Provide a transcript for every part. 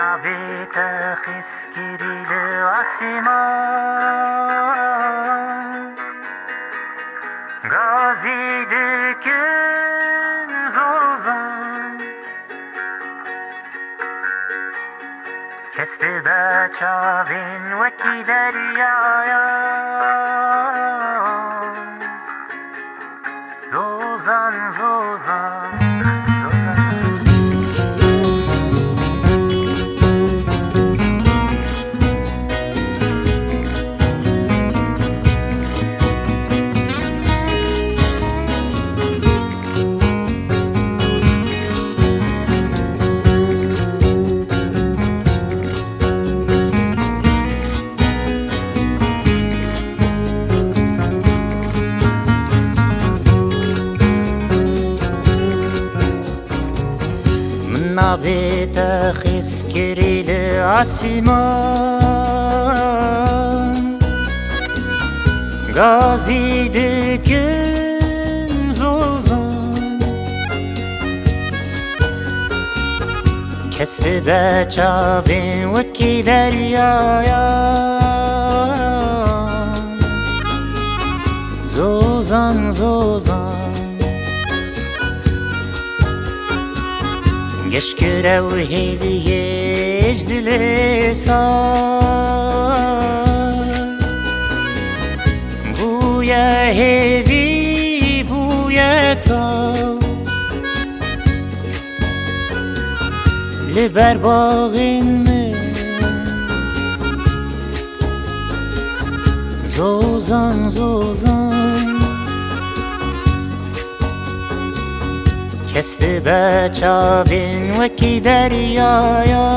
نبيت خسكري لعسمان غازي دكن زوزان كست بچاوين وكي دريايا زوزان زوزان نبيت خسكري لعسمان غازي دكن زوزان كست بچاوين وكي دريايا زوزان زوزان يشكر وهيلي يجدل صار بويا هيدي بويا تا لبر باغين من زوزان زوزان كست بچاوين وكي دريايا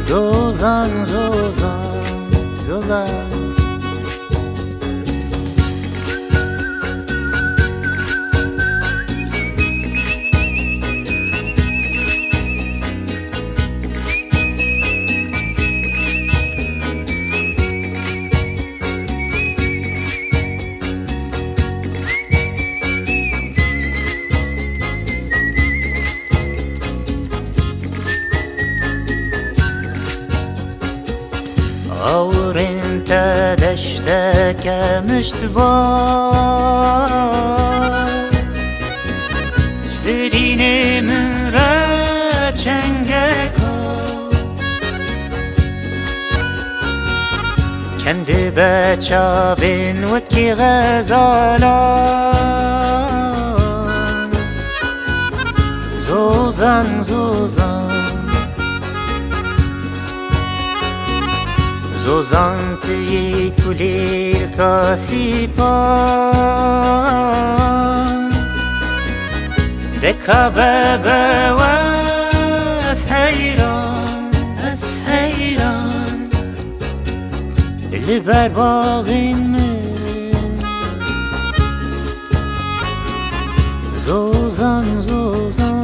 زوزان زوزان زوزان اور انت دشتك مشتبار شبرين من را چنگکا كند بچاوين وكي غزالان زوزان زوزان زوزان توی کلی کاسیپان دکا بابا و از حیران لبر باغین من زوزان زوزان